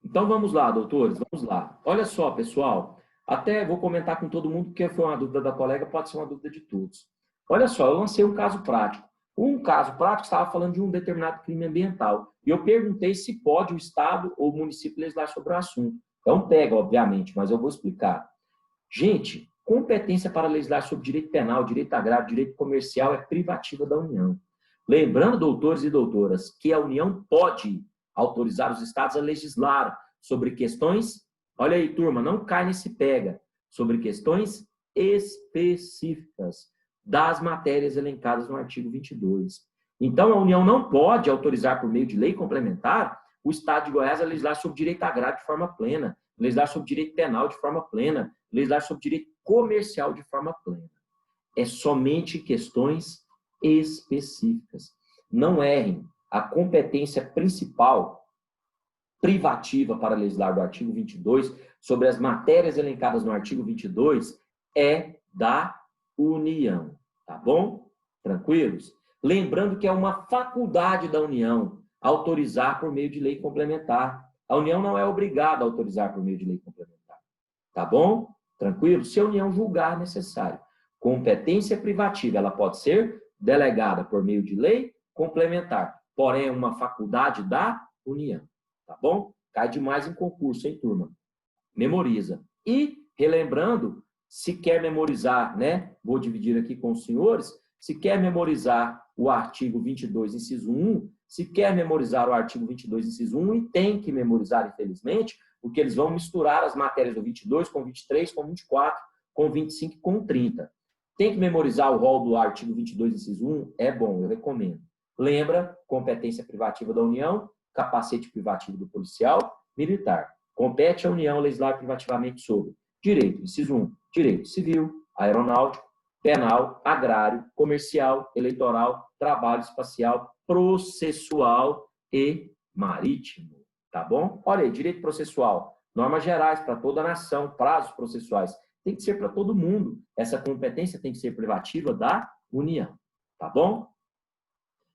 Então vamos lá, doutores, vamos lá. Olha só, pessoal, até vou comentar com todo mundo, porque foi uma dúvida da colega, pode ser uma dúvida de todos. Olha só, eu lancei um caso prático. Um caso prático estava falando de um determinado crime ambiental. E eu perguntei se pode o Estado ou o município legislar sobre o assunto. Então pega, obviamente, mas eu vou explicar. Gente, competência para legislar sobre direito penal, direito agrário, direito comercial é privativa da União. Lembrando, doutores e doutoras, que a União pode autorizar os estados a legislar sobre questões, olha aí, turma, não cai nesse pega, sobre questões específicas das matérias elencadas no artigo 22. Então, a União não pode autorizar, por meio de lei complementar, o Estado de Goiás a legislar sobre direito agrário de forma plena, legislar sobre direito penal de forma plena, legislar sobre direito comercial de forma plena. É somente questões específicas. Não errem, a competência principal privativa para legislar do artigo 22 sobre as matérias elencadas no artigo 22 é da União, tá bom? Tranquilos? Lembrando que é uma faculdade da União autorizar por meio de lei complementar. A União não é obrigada a autorizar por meio de lei complementar, tá bom? Tranquilo? Se a União julgar necessário. Competência privativa, ela pode ser delegada por meio de lei complementar, porém é uma faculdade da União, tá bom? Cai demais em concurso, hein, turma? Memoriza. E, relembrando, se quer memorizar, né? Vou dividir aqui com os senhores, se quer memorizar o artigo 22, inciso 1, se quer memorizar o artigo 22, inciso 1, e tem que memorizar, infelizmente, porque eles vão misturar as matérias do 22 com 23, com 24, com 25 e com 30. Tem que memorizar o rol do artigo 22, inciso 1? É bom, eu recomendo. Lembra, competência privativa da União, capacete privativo do policial militar. Compete à União legislar privativamente sobre direito, inciso 1, direito civil, aeronáutico, penal, agrário, comercial, eleitoral, trabalho espacial, processual e marítimo. Tá bom? Olha aí, direito processual, normas gerais para toda a nação, prazos processuais. Tem que ser para todo mundo. Essa competência tem que ser privativa da União. Tá bom?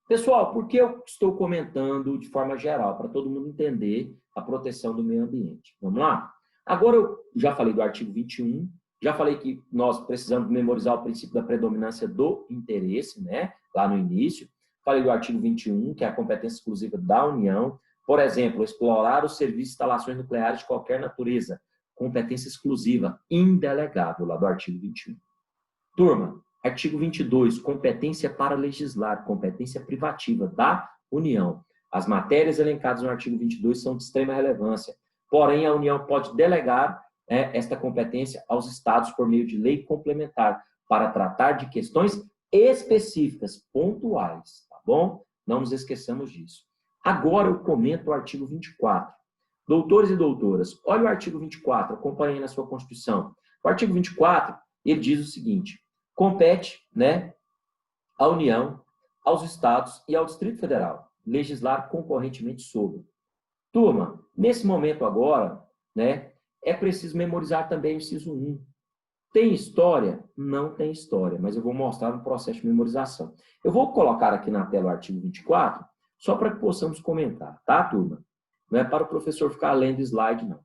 Pessoal, por que eu estou comentando de forma geral? Para todo mundo entender a proteção do meio ambiente. Vamos lá? Agora eu já falei do artigo 21, já falei que nós precisamos memorizar o princípio da predominância do interesse, né? Lá no início. Falei do artigo 21, que é a competência exclusiva da União. Por exemplo, explorar os serviços e instalações nucleares de qualquer natureza. Competência exclusiva, indelegável, lá do artigo 21. Turma, artigo 22, competência para legislar, competência privativa da União. As matérias elencadas no artigo 22 são de extrema relevância. Porém, a União pode delegar esta competência aos estados por meio de lei complementar para tratar de questões específicas, pontuais, tá bom? Não nos esqueçamos disso. Agora eu comento o artigo 24. Doutores e doutoras, olha o artigo 24, acompanhem na sua Constituição. O artigo 24, ele diz o seguinte: compete, né, à União, aos estados e ao Distrito Federal legislar concorrentemente sobre. Turma, nesse momento agora, né, é preciso memorizar também o inciso 1. Tem história? Não tem história, mas eu vou mostrar no processo de memorização. Eu vou colocar aqui na tela o artigo 24, só para que possamos comentar, tá, turma? Não é para o professor ficar lendo slide, não.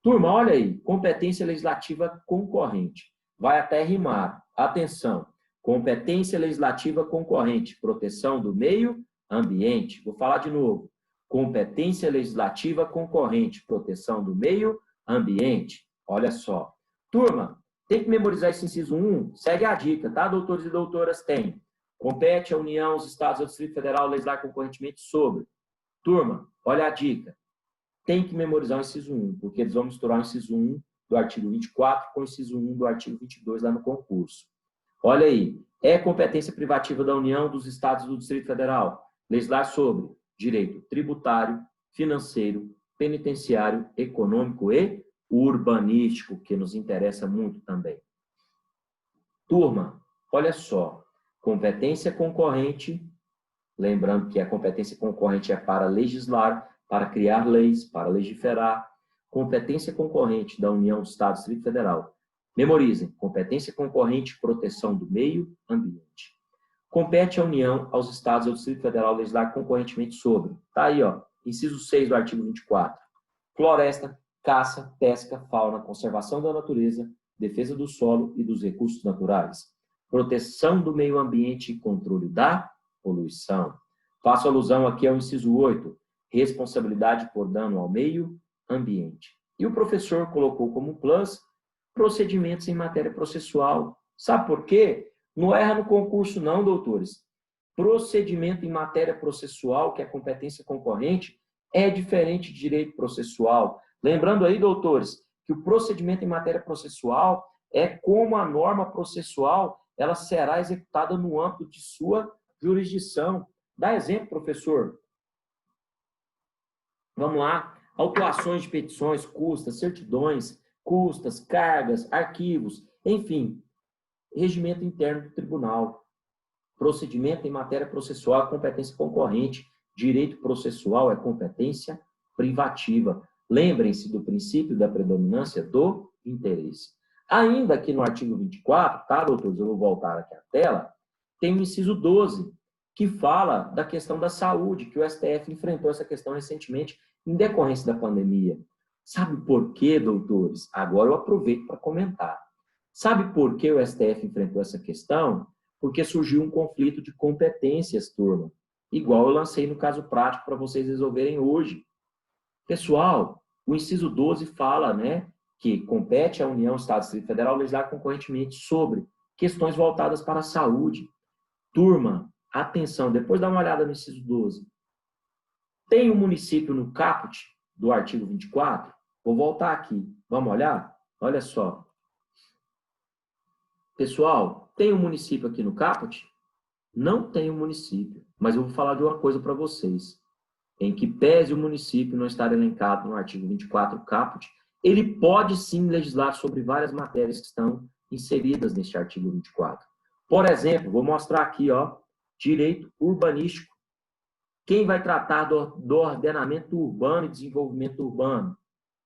Turma, olha aí, competência legislativa concorrente. Vai até rimar. Atenção, competência legislativa concorrente, proteção do meio ambiente. Vou falar de novo. Competência legislativa concorrente, proteção do meio ambiente. Olha só. Turma, tem que memorizar esse inciso 1, segue a dica, tá, doutores e doutoras? Tem. Compete à União, aos estados e ao Distrito Federal legislar concorrentemente sobre. Turma, olha a dica. Tem que memorizar o inciso 1, porque eles vão misturar o inciso 1 do artigo 24 com o inciso 1 do artigo 22 lá no concurso. Olha aí, é competência privativa da União, dos estados e do Distrito Federal legislar sobre direito tributário, financeiro, penitenciário, econômico e urbanístico, que nos interessa muito também. Turma, olha só, competência concorrente, lembrando que a competência concorrente é para legislar, para criar leis, para legiferar. Competência concorrente da União, do Estado e do Distrito Federal. Memorizem, competência concorrente, proteção do meio ambiente. Compete à União, aos Estados e ao Distrito Federal legislar concorrentemente sobre. Está aí, ó, inciso 6 do artigo 24. floresta, caça, pesca, fauna, conservação da natureza, defesa do solo e dos recursos naturais, proteção do meio ambiente e controle da poluição. Faço alusão aqui ao inciso 8, responsabilidade por dano ao meio ambiente. E o professor colocou como plus procedimentos em matéria processual. Sabe por quê? Não erra no concurso não, doutores. Procedimento em matéria processual, que é competência concorrente, é diferente de direito processual. Lembrando aí, doutores, que o procedimento em matéria processual é como a norma processual ela será executada no âmbito de sua jurisdição. Dá exemplo, professor. Vamos lá. Autuações de petições, custas, certidões, custas, cargas, arquivos, enfim, regimento interno do tribunal. Procedimento em matéria processual é competência concorrente. Direito processual é competência privativa. Lembrem-se do princípio da predominância do interesse. Ainda aqui no artigo 24, tá, doutores? Eu vou voltar aqui à tela. Tem o inciso 12, que fala da questão da saúde, que o STF enfrentou essa questão recentemente em decorrência da pandemia. Sabe por quê, doutores? Agora eu aproveito para comentar. Sabe por que o STF enfrentou essa questão? Porque surgiu um conflito de competências, turma. Igual eu lancei no caso prático para vocês resolverem hoje. Pessoal, o inciso 12 fala, né, que compete à União, Estado e Distrito Federal legislar concorrentemente sobre questões voltadas para a saúde. Turma, atenção, depois dá uma olhada no inciso 12. Tem um município no caput do artigo 24? Vou voltar aqui. Vamos olhar? Olha só. Pessoal, tem um município aqui no caput? Não tem um município, mas eu vou falar de uma coisa para vocês. Em que pese o município não estar elencado no artigo 24 caput, ele pode sim legislar sobre várias matérias que estão inseridas neste artigo 24. Por exemplo, vou mostrar aqui, ó, direito urbanístico. Quem vai tratar do ordenamento urbano e desenvolvimento urbano?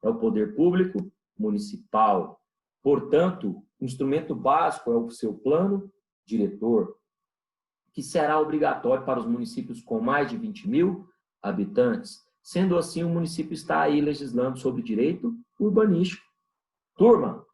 É o poder público municipal. Portanto, o instrumento básico é o seu plano diretor, que será obrigatório para os municípios com mais de 20 mil habitantes. Sendo assim, o município está aí legislando sobre direito urbanístico. Turma,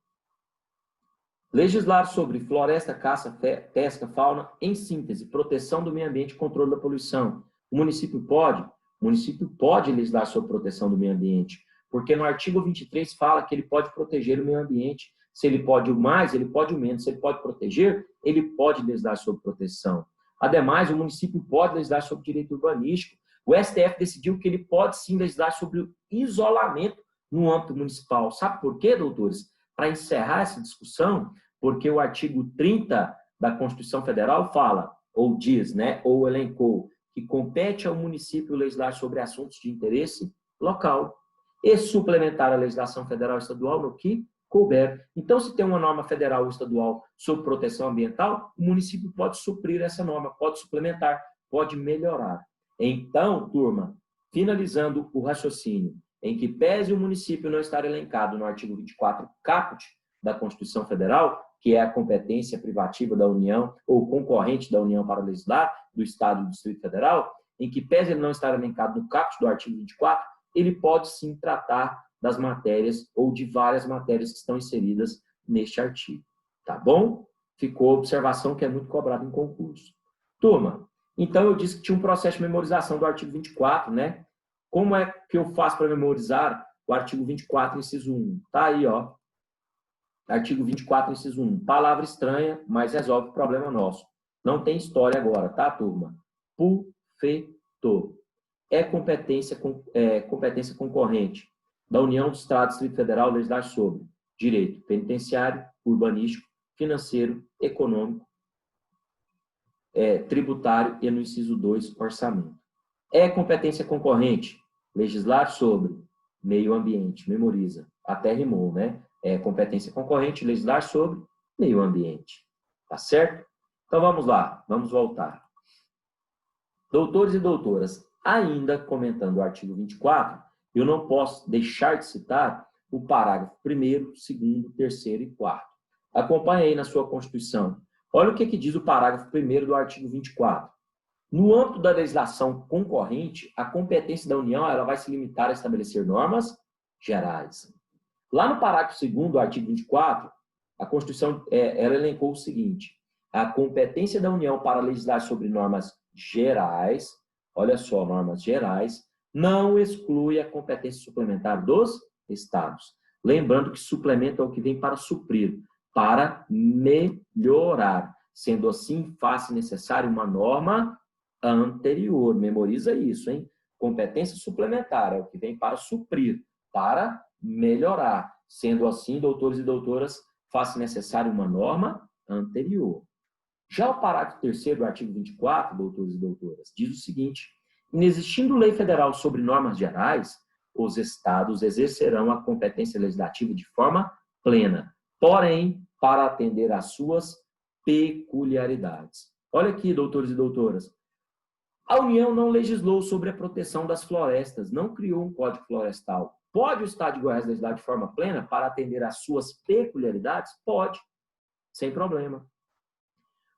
legislar sobre floresta, caça, pesca, fauna, em síntese, proteção do meio ambiente e controle da poluição. O município pode? O município pode legislar sobre proteção do meio ambiente, porque no artigo 23 fala que ele pode proteger o meio ambiente. Se ele pode o mais, ele pode o menos. Se ele pode proteger, ele pode legislar sobre proteção. Ademais, o município pode legislar sobre direito urbanístico. O STF decidiu que ele pode sim legislar sobre o isolamento no âmbito municipal. Sabe por quê, doutores? Para encerrar essa discussão, porque o artigo 30 da Constituição Federal fala, ou diz, né, ou elencou, que compete ao município legislar sobre assuntos de interesse local e suplementar a legislação federal e estadual no que couber. Então, se tem uma norma federal ou estadual sobre proteção ambiental, o município pode suprir essa norma, pode suplementar, pode melhorar. Então, turma, finalizando o raciocínio, em que pese o município não estar elencado no artigo 24 caput da Constituição Federal, que é a competência privativa da União ou concorrente da União para legislar, do Estado e do Distrito Federal, em que pese ele não estar elencado no caput do artigo 24, ele pode sim tratar das matérias ou de várias matérias que estão inseridas neste artigo. Tá bom? Ficou a observação que é muito cobrada em concurso. Turma, então eu disse que tinha um processo de memorização do artigo 24, né? Como é que eu faço para memorizar o artigo 24, inciso 1? Tá aí, ó. Artigo 24, inciso 1. Palavra estranha, mas resolve o problema nosso. Não tem história agora, tá, turma? Pufeto. É competência concorrente da União do Estado e Distrito Federal legislar sobre direito penitenciário, urbanístico, financeiro, econômico, tributário e no inciso 2, orçamento. É competência concorrente legislar sobre meio ambiente, memoriza, até rimou, né? É competência concorrente legislar sobre meio ambiente. Tá certo? Então vamos lá, vamos voltar. Doutores e doutoras, ainda comentando o artigo 24, eu não posso deixar de citar o parágrafo 1º, 2º, 3º e 4º. Acompanhe aí na sua Constituição. Olha o que diz o parágrafo 1º do artigo 24. No âmbito da legislação concorrente, a competência da União ela vai se limitar a estabelecer normas gerais. Lá no parágrafo 2º do artigo 24, a Constituição ela elencou o seguinte: a competência da União para legislar sobre normas gerais, olha só, normas gerais, não exclui a competência suplementar dos Estados. Lembrando que suplemento é o que vem para suprir, para melhorar. Sendo assim, faz-se necessário uma norma anterior. Memoriza isso, hein? Competência suplementar é o que vem para suprir, para melhorar. Sendo assim, doutores e doutoras, faz-se necessário uma norma anterior. Já o parágrafo 3º do artigo 24, doutores e doutoras, diz o seguinte: inexistindo lei federal sobre normas gerais, os estados exercerão a competência legislativa de forma plena, porém, para atender às suas peculiaridades. Olha aqui, doutores e doutoras. A União não legislou sobre a proteção das florestas, não criou um código florestal. Pode o Estado de Goiás legislar de forma plena para atender às suas peculiaridades? Pode, sem problema.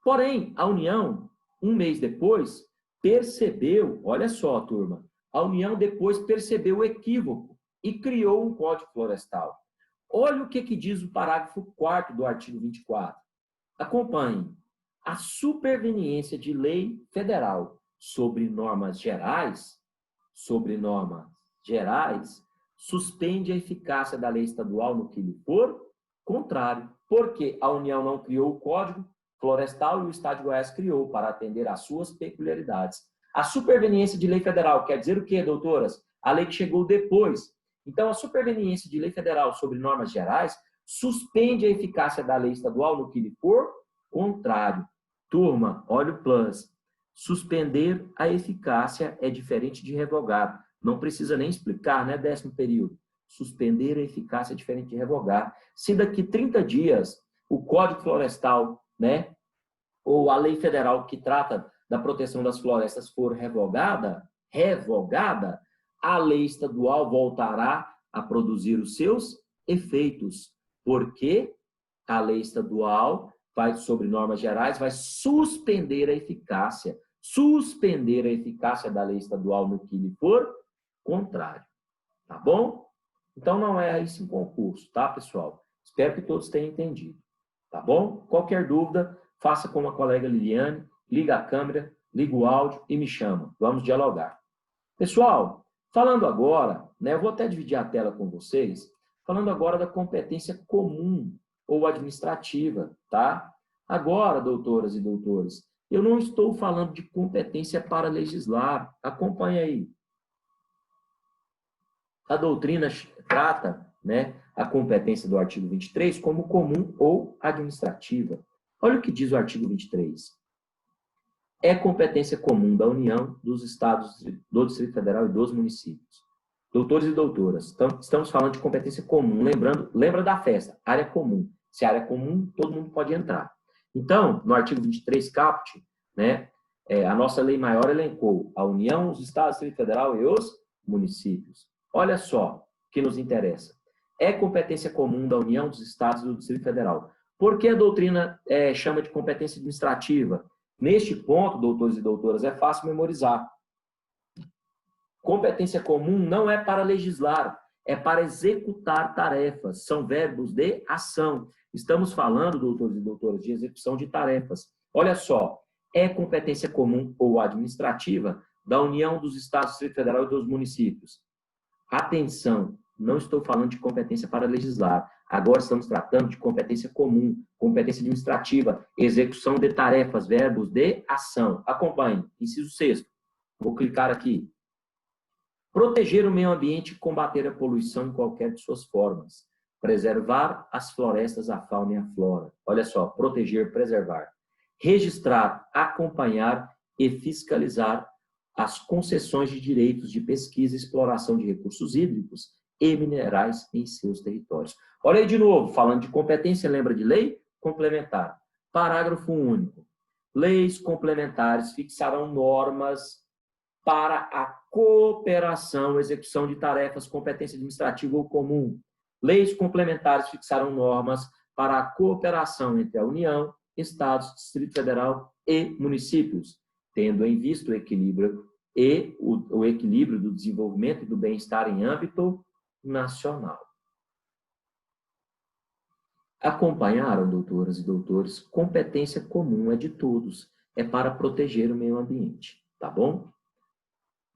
Porém, a União, um mês depois, percebeu, olha só, turma, a União depois percebeu o equívoco e criou um código florestal. Olha o que diz o parágrafo 4º do artigo 24. Acompanhe. A superveniência de lei federal sobre normas gerais, suspende a eficácia da lei estadual no que lhe for contrário, porque a União não criou o Código Florestal e o Estado de Goiás criou para atender às suas peculiaridades. A superveniência de lei federal quer dizer o quê, doutoras? A lei que chegou depois. Então, a superveniência de lei federal sobre normas gerais suspende a eficácia da lei estadual no que lhe for contrário. Turma, olha o plus. Suspender a eficácia é diferente de revogar. Não precisa nem explicar, né, 10º período. Suspender a eficácia é diferente de revogar. Se daqui 30 dias o Código Florestal, né, ou a lei federal que trata da proteção das florestas for revogada, a lei estadual voltará a produzir os seus efeitos, porque a lei estadual sobre normas gerais vai suspender a eficácia da lei estadual no que lhe for contrário. Tá bom? Então não é isso em concurso, tá, pessoal? Espero que todos tenham entendido. Tá bom? Qualquer dúvida, faça como a colega Liliane, liga a câmera, liga o áudio e me chama. Vamos dialogar. Pessoal, falando agora, né, eu vou até dividir a tela com vocês, falando agora da competência comum ou administrativa, tá? Agora, doutoras e doutores, eu não estou falando de competência para legislar. Acompanhe aí. A doutrina trata, né, a competência do artigo 23 como comum ou administrativa. Olha o que diz o artigo 23. É competência comum da União, dos Estados, do Distrito Federal e dos municípios. Doutores e doutoras, estamos falando de competência comum. Lembra da festa, área comum. Se área comum, todo mundo pode entrar. Então, no artigo 23, caput, né, a nossa lei maior elencou a União, os Estados, o Distrito Federal e os municípios. Olha só o que nos interessa. É competência comum da União, dos Estados e do Distrito Federal. Por que a doutrina chama de competência administrativa? Neste ponto, doutores e doutoras, é fácil memorizar. Competência comum não é para legislar, é para executar tarefas. São verbos de ação. Estamos falando, doutores e doutoras, de execução de tarefas. Olha só, é competência comum ou administrativa da União, dos Estados, do Distrito Federal e dos municípios. Atenção, não estou falando de competência para legislar. Agora estamos tratando de competência comum, competência administrativa, execução de tarefas, verbos de ação. Acompanhe. Inciso 6º. Vou clicar aqui. Proteger o meio ambiente e combater a poluição em qualquer de suas formas. Preservar as florestas, a fauna e a flora. Olha só, proteger, preservar. Registrar, acompanhar e fiscalizar as concessões de direitos de pesquisa e exploração de recursos hídricos e minerais em seus territórios. Olha aí de novo, falando de competência, lembra de lei complementar. Parágrafo único. Leis complementares fixarão normas para a cooperação, execução de tarefas, competência administrativa ou comum. Leis complementares fixarão normas para a cooperação entre a União, Estados, Distrito Federal e municípios, tendo em vista o equilíbrio do desenvolvimento e do bem-estar em âmbito nacional. Acompanharam, doutoras e doutores? Competência comum é de todos, é para proteger o meio ambiente, tá bom?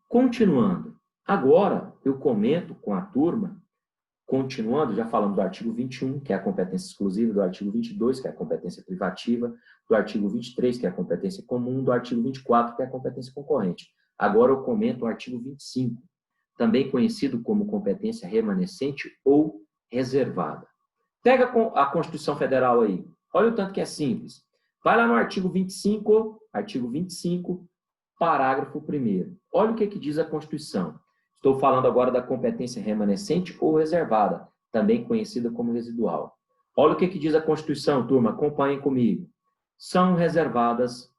Continuando, agora eu comento com a turma, continuando, já falamos do artigo 21, que é a competência exclusiva, do artigo 22, que é a competência privativa, do artigo 23, que é a competência comum, do artigo 24, que é a competência concorrente. Agora eu comento o artigo 25, também conhecido como competência remanescente ou reservada. Pega a Constituição Federal aí. Olha o tanto que é simples. Vai lá no artigo 25, parágrafo 1º. Olha o que diz a Constituição. Estou falando agora da competência remanescente ou reservada, também conhecida como residual. Olha o que diz a Constituição, turma, acompanhem comigo. São reservadas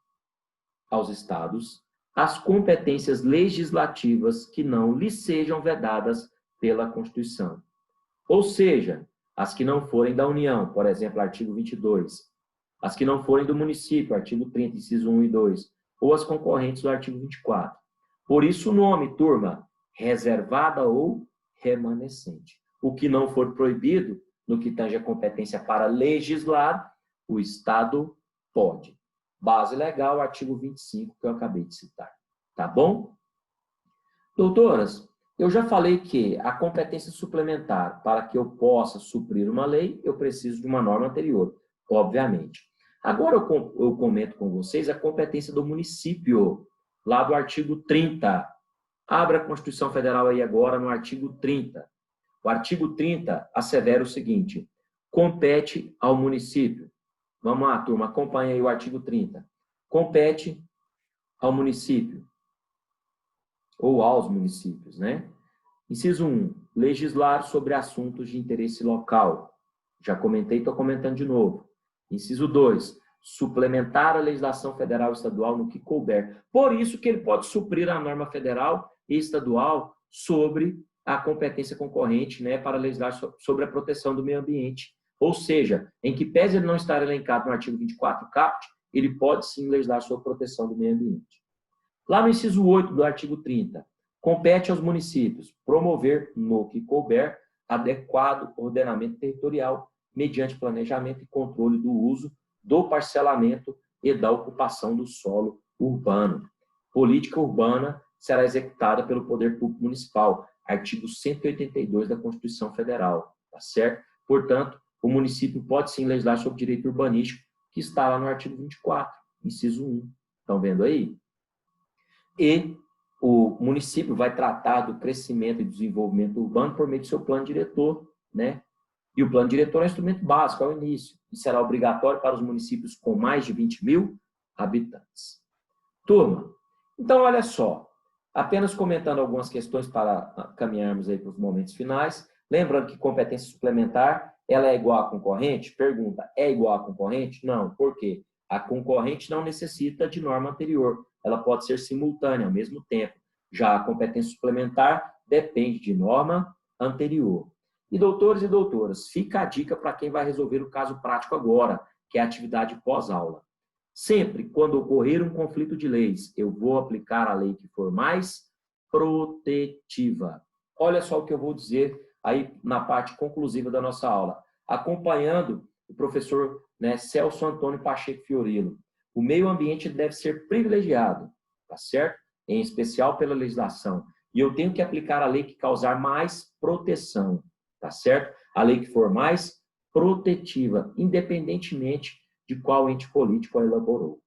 aos Estados as competências legislativas que não lhes sejam vedadas pela Constituição. Ou seja, as que não forem da União, por exemplo, artigo 22. As que não forem do município, artigo 30, inciso 1 e 2. Ou as concorrentes do artigo 24. Por isso o nome, turma, reservada ou remanescente. O que não for proibido, no que tange a competência para legislar, o Estado pode. Base legal, artigo 25, que eu acabei de citar. Tá bom? Doutoras, eu já falei que a competência suplementar, para que eu possa suprir uma lei, eu preciso de uma norma anterior, obviamente. Agora eu comento com vocês a competência do município, lá do artigo 30. Abra a Constituição Federal aí agora no artigo 30. O artigo 30 assevera o seguinte: compete ao município. Vamos lá, turma, acompanha aí o artigo 30. Compete ao município, ou aos municípios, né? Inciso 1, legislar sobre assuntos de interesse local. Já comentei, estou comentando de novo. Inciso 2, suplementar a legislação federal e estadual no que couber. Por isso que ele pode suprir a norma federal e estadual sobre a competência concorrente, né, para legislar sobre a proteção do meio ambiente. Ou seja, em que pese ele não estar elencado no artigo 24 caput, ele pode sim legislar sobre a proteção do meio ambiente. Lá no inciso 8 do artigo 30, compete aos municípios promover, no que couber, adequado ordenamento territorial, mediante planejamento e controle do uso, do parcelamento e da ocupação do solo urbano. Política urbana será executada pelo Poder Público Municipal, artigo 182 da Constituição Federal, tá certo? Portanto, o município pode sim legislar sobre direito urbanístico, que está lá no artigo 24, inciso 1. Estão vendo aí? E o município vai tratar do crescimento e desenvolvimento urbano por meio do seu plano diretor, né? E o plano diretor é um instrumento básico, ao início, e será obrigatório para os municípios com mais de 20 mil habitantes. Turma, então olha só, apenas comentando algumas questões para caminharmos aí para os momentos finais, lembrando que competência suplementar, ela é igual à concorrente? Pergunta, é igual à concorrente? Não, por quê? A concorrente não necessita de norma anterior, ela pode ser simultânea, ao mesmo tempo. Já a competência suplementar depende de norma anterior. E doutores e doutoras, fica a dica para quem vai resolver o caso prático agora, que é a atividade pós-aula. Sempre quando ocorrer um conflito de leis, eu vou aplicar a lei que for mais protetiva. Olha só o que eu vou dizer aí na parte conclusiva da nossa aula, acompanhando o professor, né, Celso Antônio Pacheco Fiorilo. O meio ambiente deve ser privilegiado, tá certo? Em especial pela legislação. E eu tenho que aplicar a lei que causar mais proteção, tá certo? A lei que for mais protetiva, independentemente de qual ente político a elaborou.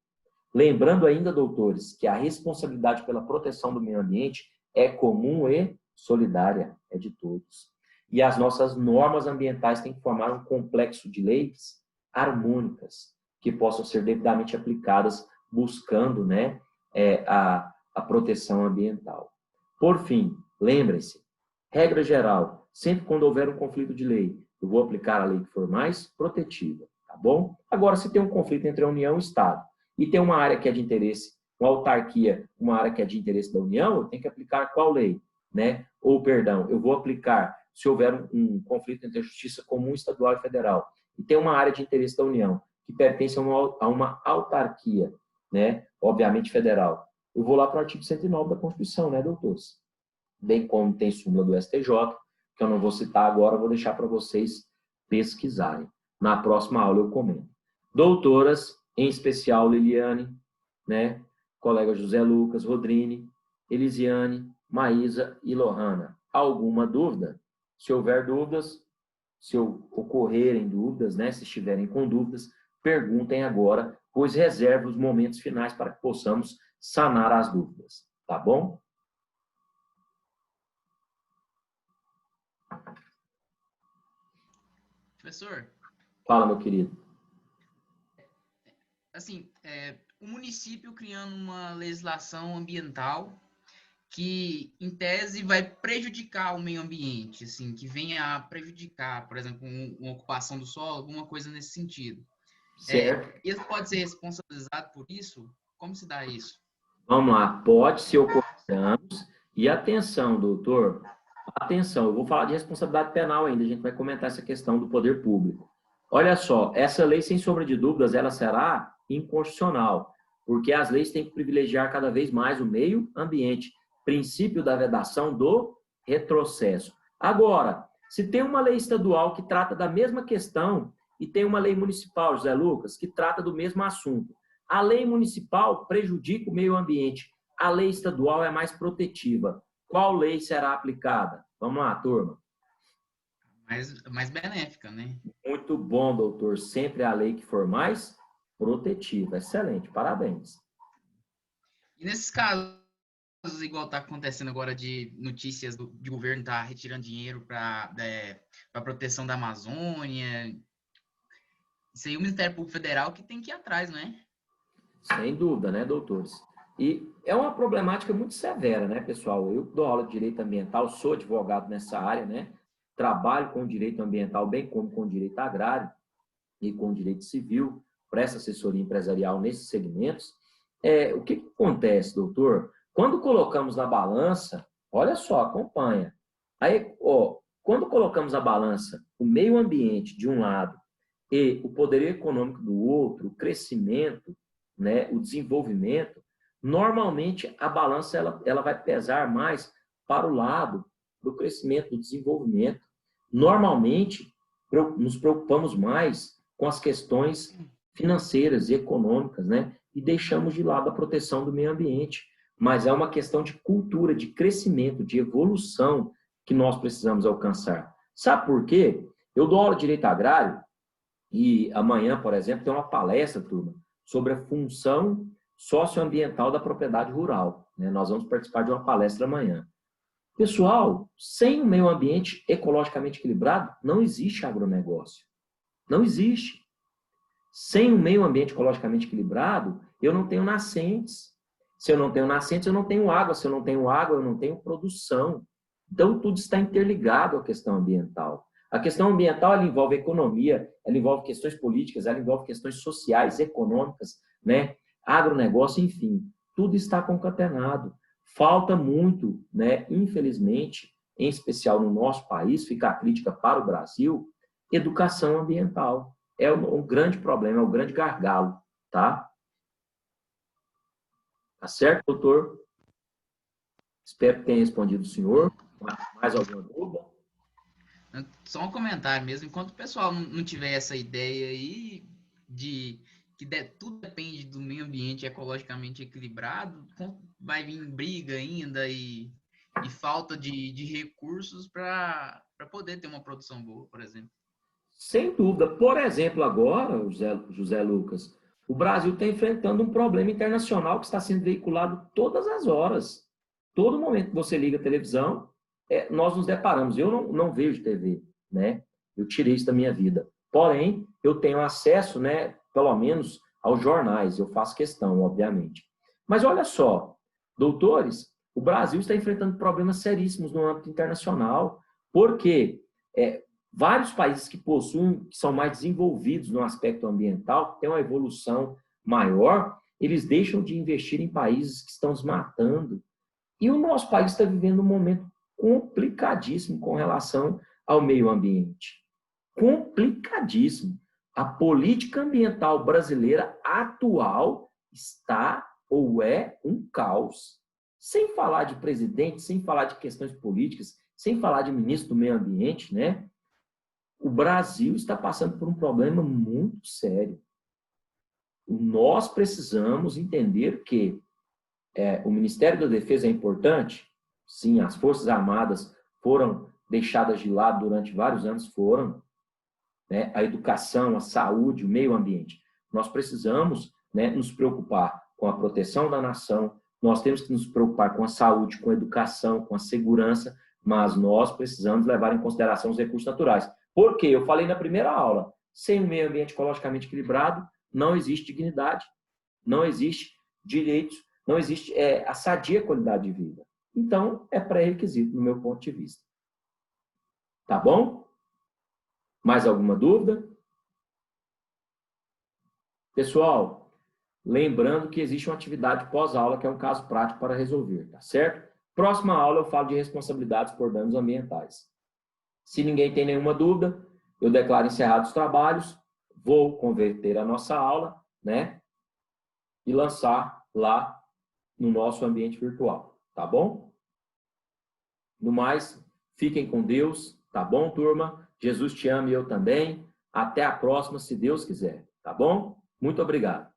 Lembrando ainda, doutores, que a responsabilidade pela proteção do meio ambiente é comum e solidária, é de todos. E as nossas normas ambientais têm que formar um complexo de leis harmônicas, que possam ser devidamente aplicadas, buscando, né, a proteção ambiental. Por fim, lembrem-se, regra geral, sempre quando houver um conflito de lei, eu vou aplicar a lei que for mais protetiva, tá bom? Agora, se tem um conflito entre a União e o Estado, e tem uma área que é de interesse, uma autarquia, uma área que é de interesse da União, eu tenho que aplicar qual lei, né? Ou, perdão, eu vou aplicar, se houver um conflito entre a Justiça Comum Estadual e Federal, e tem uma área de interesse da União, que pertence a uma autarquia, né? Obviamente federal. Eu vou lá para o artigo 109 da Constituição, né, doutores? Bem como tem súmula do STJ, que eu não vou citar agora, vou deixar para vocês pesquisarem. Na próxima aula eu comento. Doutoras, em especial Liliane, né? Colega José Lucas, Rodrine, Elisiane, Maísa e Lohana. Alguma dúvida? Se houver dúvidas, se ocorrerem dúvidas, né? Se estiverem com dúvidas, perguntem agora, pois reservo os momentos finais para que possamos sanar as dúvidas. Tá bom? Professor, Fala, meu querido. assim, o município criando uma legislação ambiental que, em tese, vai prejudicar o meio ambiente, assim, que venha a prejudicar, por exemplo, uma ocupação do solo, alguma coisa nesse sentido. Certo? Ele pode ser responsabilizado por isso? Como se dá isso? Vamos lá. Pode ser ocorrer danos. E atenção, doutor. Atenção, eu vou falar de responsabilidade penal ainda. A gente vai comentar essa questão do poder público. Olha só, essa lei, sem sombra de dúvidas, ela será inconstitucional, porque as leis têm que privilegiar cada vez mais o meio ambiente. Princípio da vedação do retrocesso. Agora, se tem uma lei estadual que trata da mesma questão e tem uma lei municipal, José Lucas, que trata do mesmo assunto, a lei municipal prejudica o meio ambiente, a lei estadual é mais protetiva. Qual lei será aplicada? Vamos lá, turma. Mais benéfica, né? Muito bom, doutor. Sempre a lei que for mais protetiva. Excelente, parabéns. E nesses casos, igual está acontecendo agora de notícias de governo estar retirando dinheiro para proteção da Amazônia, isso aí o Ministério Público Federal que tem que ir atrás, não é? Sem dúvida, né, doutores? E é uma problemática muito severa, né, pessoal? Eu dou aula de direito ambiental, sou advogado nessa área, né? Trabalho com direito ambiental, bem como com direito agrário e com direito civil, presto assessoria empresarial nesses segmentos. O que acontece, doutor? Quando colocamos na balança, olha só, acompanha. Aí, quando colocamos na balança o meio ambiente de um lado e o poder econômico do outro, o crescimento, né, o desenvolvimento, normalmente a balança ela vai pesar mais para o lado do crescimento, do desenvolvimento. Normalmente, nos preocupamos mais com as questões financeiras e econômicas, né? E deixamos de lado a proteção do meio ambiente. Mas é uma questão de cultura, de crescimento, de evolução que nós precisamos alcançar. Sabe por quê? Eu dou aula de direito agrário e amanhã, por exemplo, tem uma palestra, turma, sobre a função socioambiental da propriedade rural, né? Nós vamos participar de uma palestra amanhã. Pessoal, sem um meio ambiente ecologicamente equilibrado, não existe agronegócio. Não existe. Sem um meio ambiente ecologicamente equilibrado, eu não tenho nascentes. Se eu não tenho nascentes, eu não tenho água. Se eu não tenho água, eu não tenho produção. Então, tudo está interligado à questão ambiental. A questão ambiental, ela envolve economia, ela envolve questões políticas, ela envolve questões sociais, econômicas, né? Agronegócio, enfim. Tudo está concatenado. Falta muito, né? Infelizmente, em especial no nosso país, fica a crítica para o Brasil, educação ambiental. É um grande problema, é um grande gargalo, tá? Tá certo, doutor? Espero que tenha respondido o senhor. Mais alguma dúvida? Só um comentário mesmo. Enquanto o pessoal não tiver essa ideia aí de que tudo depende do meio ambiente ecologicamente equilibrado, vai vir briga ainda e falta de recursos para poder ter uma produção boa, por exemplo. Sem dúvida. Por exemplo, agora, José Lucas, o Brasil está enfrentando um problema internacional que está sendo veiculado todas as horas. Todo momento que você liga a televisão, nós nos deparamos. Eu não vejo TV, né? Eu tirei isso da minha vida. Porém, eu tenho acesso, né, pelo menos, aos jornais. Eu faço questão, obviamente. Mas olha só, doutores, o Brasil está enfrentando problemas seríssimos no âmbito internacional. Por quê? Vários países que possuem, que são mais desenvolvidos no aspecto ambiental, têm uma evolução maior, eles deixam de investir em países que estão os matando. E o nosso país está vivendo um momento complicadíssimo com relação ao meio ambiente. Complicadíssimo. A política ambiental brasileira atual está ou é um caos. Sem falar de presidente, sem falar de questões políticas, sem falar de ministro do meio ambiente, né? O Brasil está passando por um problema muito sério. Nós precisamos entender que o Ministério da Defesa é importante. Sim, as Forças Armadas foram deixadas de lado durante vários anos, foram. Né? A educação, a saúde, o meio ambiente. Nós precisamos, né, nos preocupar com a proteção da nação, nós temos que nos preocupar com a saúde, com a educação, com a segurança, mas nós precisamos levar em consideração os recursos naturais. Por quê? Eu falei na primeira aula, sem um meio ambiente ecologicamente equilibrado, não existe dignidade, não existe direitos, não existe a sadia qualidade de vida. Então, é pré-requisito, no meu ponto de vista. Tá bom? Mais alguma dúvida? Pessoal, lembrando que existe uma atividade pós-aula, que é um caso prático para resolver, tá certo? Próxima aula eu falo de responsabilidades por danos ambientais. Se ninguém tem nenhuma dúvida, eu declaro encerrados os trabalhos, vou converter a nossa aula, né? E lançar lá no nosso ambiente virtual, tá bom? No mais, fiquem com Deus, tá bom, turma? Jesus te ama e eu também. Até a próxima, se Deus quiser, tá bom? Muito obrigado.